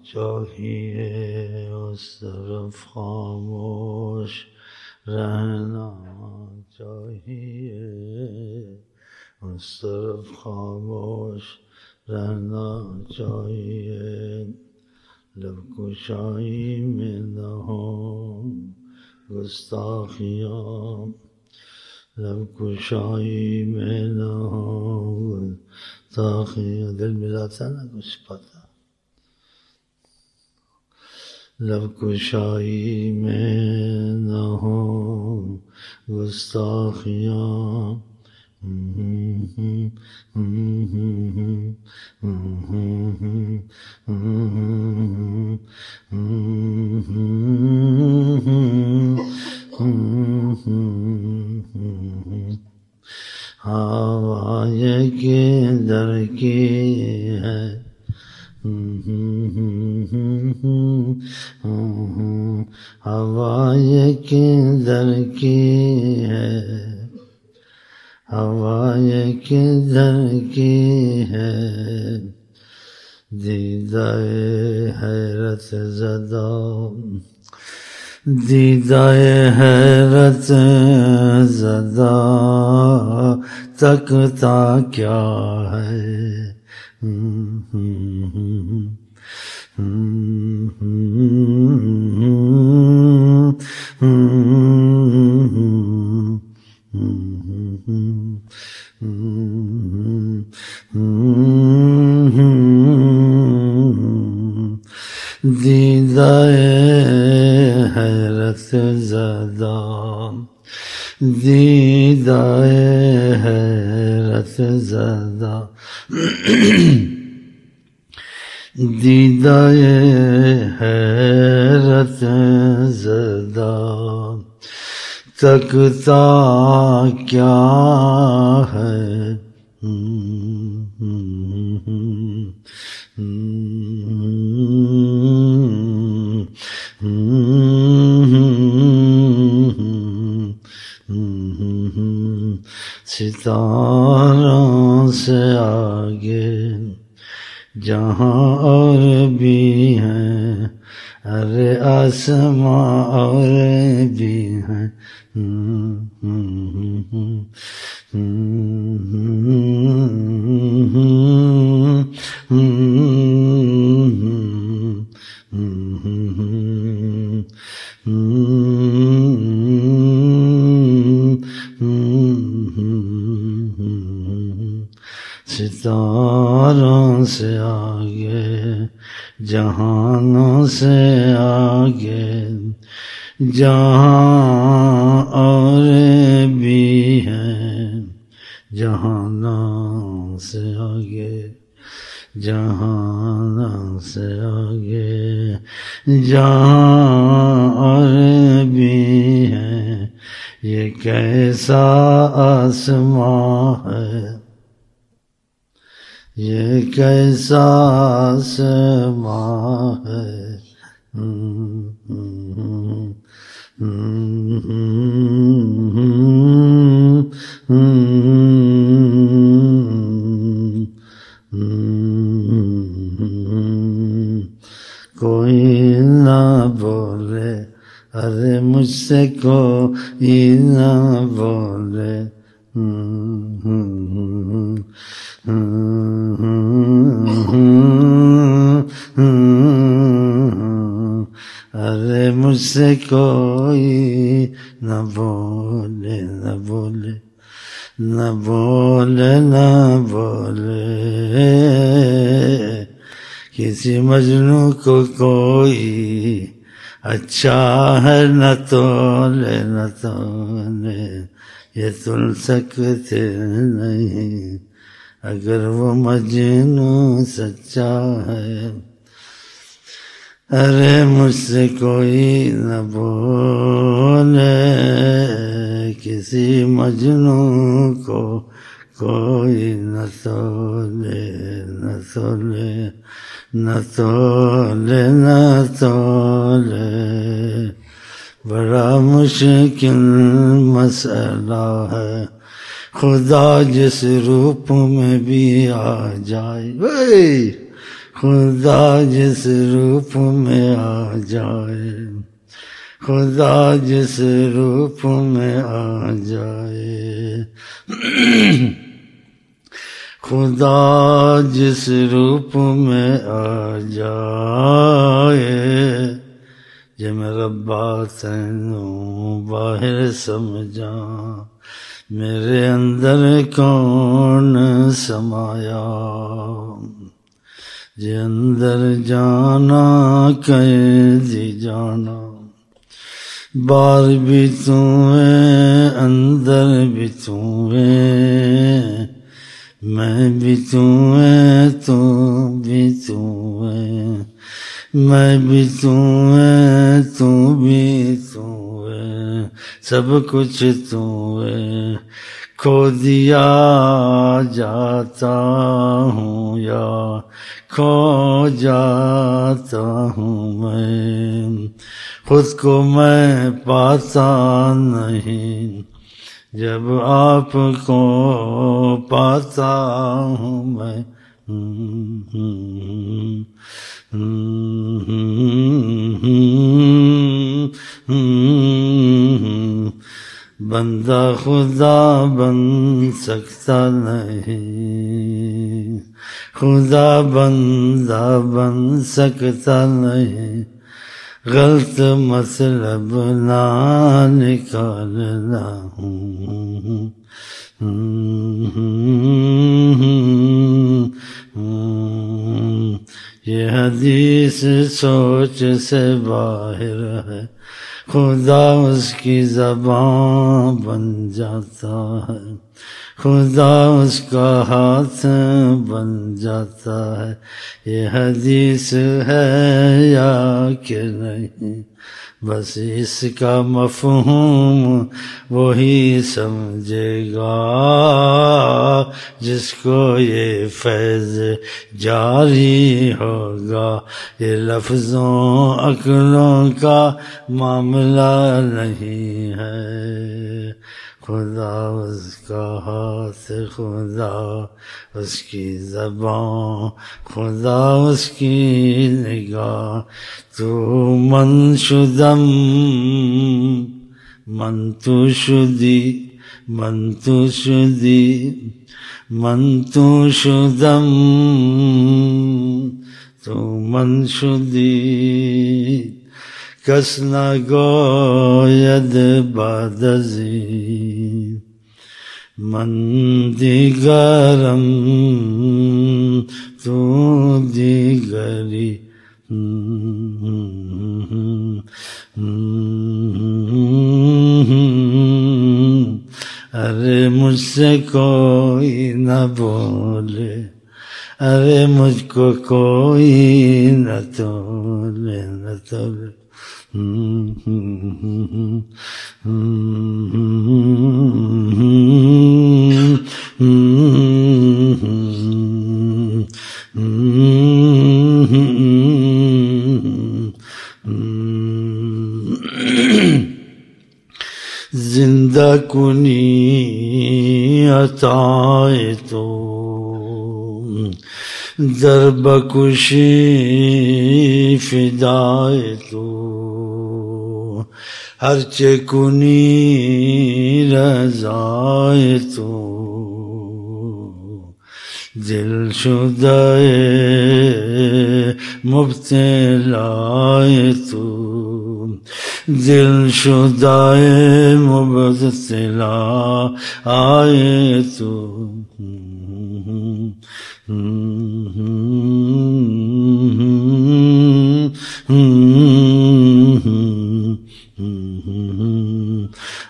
چاہیے اس طرف خاموش رہنا چاہیے اس طرف خاموش رہنا چاہیے لب کشائی میں نہ ہو گستاخیاں لب کشائی میں نہ ہو گستاخیاں دل ملا تھا نا کچھ پتا لب کشائی میں نہ ہو گستاخیاں ہوا یہ کدھر کی ہے ہوا یہ کدھر کی ہے ہوا یہ کدھر کی ہے دیدہ حیرت زدہ دیدہ حیرت زدہ تکتا کیا ہے دیدہ حیرت زدہ دیدہ حیرت زدہ دیدہ حیرت زدہ تکتا کیا ہے ستاروں سے آگے جہاں اور بھی ہیں ارے آسماں اور بھی ہیں ستاروں سے آگے جہانوں سے آگے جہاں اور بھی ہیں جہانوں سے آگے جہانوں سے آگے جہاں اور بھی ہیں یہ کیسا آسماں ہے یہ کیسا آسماں ہے کوئی نہ بولے ارے مجھ سے کوئی نہ بولے ارے مجھ سے کوئی نہ بولے نہ بولے نہ بولے نہ بولے کسی مجنوں کو کوئی اچھا ہے نہ تولے نہ تولے یہ تل سکتے نہیں اگر وہ مجنوں سچا ہے ارے مجھ سے کوئی نہ بولے کسی مجنوں کو کوئی نہ تولے نہ تولے نہ تولے نہ تولے بڑا مشکل مسئلہ ہے خدا جس روپ میں بھی آ جائے خدا جس روپ میں آ جائے، خدا جس روپ میں آ جائے، خدا جس روپ میں آ جائے، یہ میں ربا تینوں باہر سمجھا، میرے اندر کون سمایا، یہ اندر جانا قیدی جانا، بار بھی تو ہے اندر بھی تو ہے، میں بھی تو ہے تو بھی تو ہے، میں بھی تو ہے تو بھی تو ہے، سب کچھ تو ہے، کھو دیا جاتا ہوں یا کھو جاتا ہوں میں، خود کو میں پاتا نہیں، جب آپ کو پاتا ہوں میں، بندہ خدا بن سکتا نہیں، خدا بندہ بن سکتا نہیں، غلط مطلب نہ نکالنا، یہ حدیث سوچ سے باہر ہے، خدا اس کی زبان بن جاتا ہے، خدا اس کا ہاتھ بن جاتا ہے، یہ حدیث ہے یا کہ نہیں، بس اس کا مفہوم وہی سمجھے گا جس کو یہ فیض جاری ہوگا، یہ لفظوں عقلوں کا معاملہ نہیں ہے، خدا اس کا ہاتھ، خدا اس کی زبان، خدا اس کی نگاہ، تو من شدم من تو شدی، من تو شدی، من تو شدم تو من شدی، کس نگوید بعد ازین من دیگرم تو دیگری، ارے مجھ سے کوئی نہ بولے، ارے مجھ کو کوئی نہ تولے، نہ تولے، زندہ کنی عطائے تو در بکشی فدائے تو، ہرچہ کنی رضائے تو، دل شدائے مبتلائے تو، دل شدائے مبتلا آئے تو،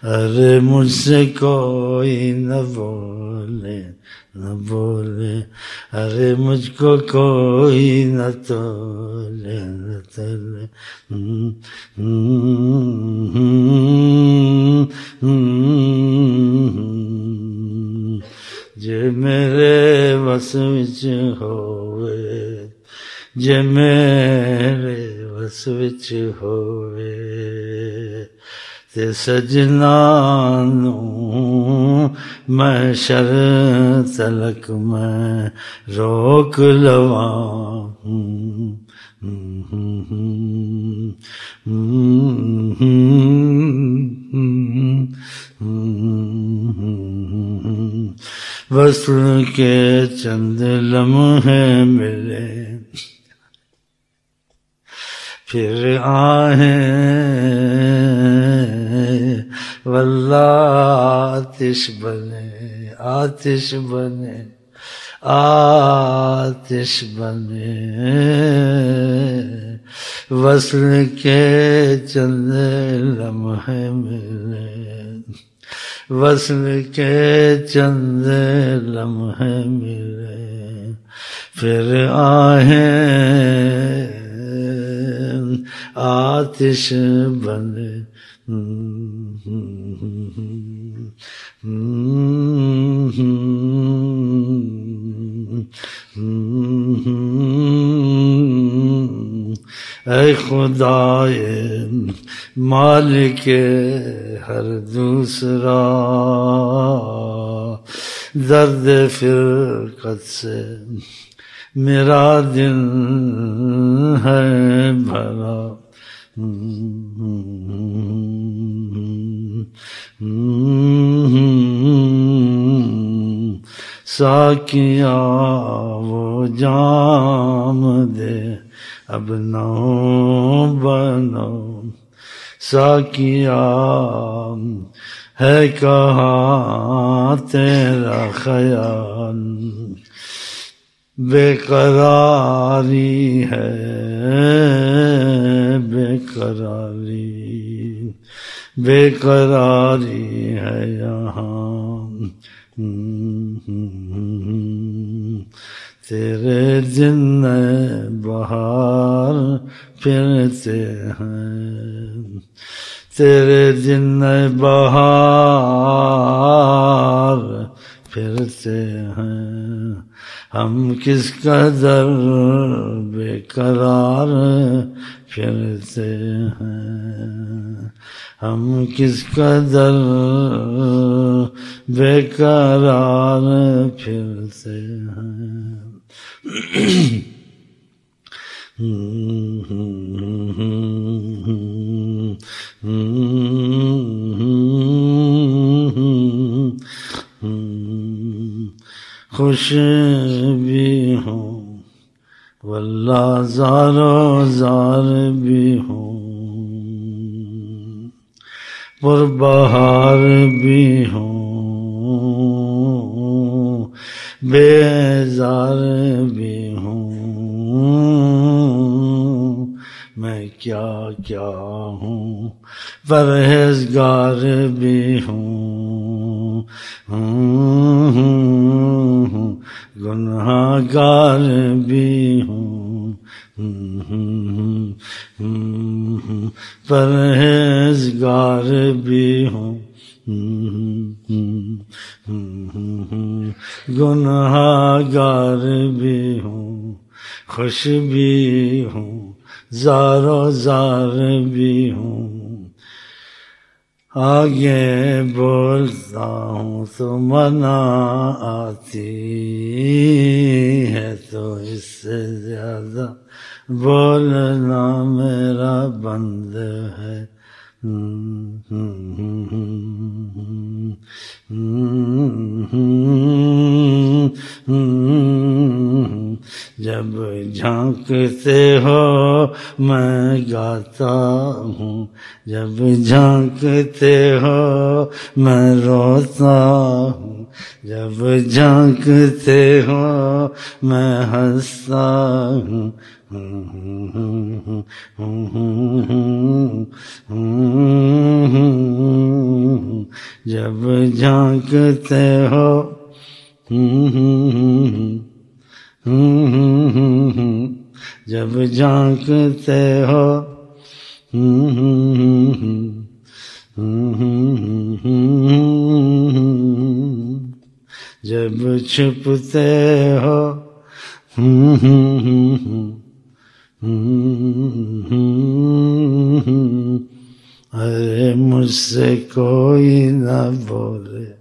ارے مجھ سے کوئی نہ بولے، نہ بولے، ارے مجھ کو کوئی نہ تولے، نہ تولے، جے میرے وس وچ ہووے، جے میرے وس وچ ہووے، تے سجنا نوں محشر تلک میں روک لواں وصل کے چند لمحے ملے پھر آہیں واللہ آتش بنے آتش بنے آتش بنے وصل کے چند لمحے ملے وصل کے چند لمحے ملے پھر آہیں آتش بنے اے خدائے مالک ہر دوسرا درد فرقت سے میرا دل ہے بھرا ساقیا وہ جام دے اب نو بنو ساقیا ہے کہاں تیرا خیال بے قراری ہے بے قراری بے قراری ہے یہاں تیرے دن بہار پھرتے ہیں تیرے دن بہار پھرتے ہیں ہم کس قدر بے قرار پھرتے ہیں ہم کس قدر بے قرار پھرتے ہیں خوش بھی ہوں واللہ زار و زار بھی ہوں پربہار بھی ہوں بیزار بھی ہوں میں کیا کیا ہوں پرہیزگار بھی ہوں گنہگار بھی ہوں پرہیزگار بھی ہوں گنہگار بھی ہوں خوش بھی ہوں زار و زار بھی ہوں آگے بولتا ہوں تو منع آتی ہے تو اس سے زیادہ بولنا میرا بند ہے جب جھانکتے ہو میں گاتا ہوں جب جھانکتے ہو میں روتا ہوں جب جھانکتے ہو میں ہنستا ہوں جب جھانکتے ہو جب جھانکتے ہو جب چھپتے ہو ارے مجھ سے کوئی نہ بولے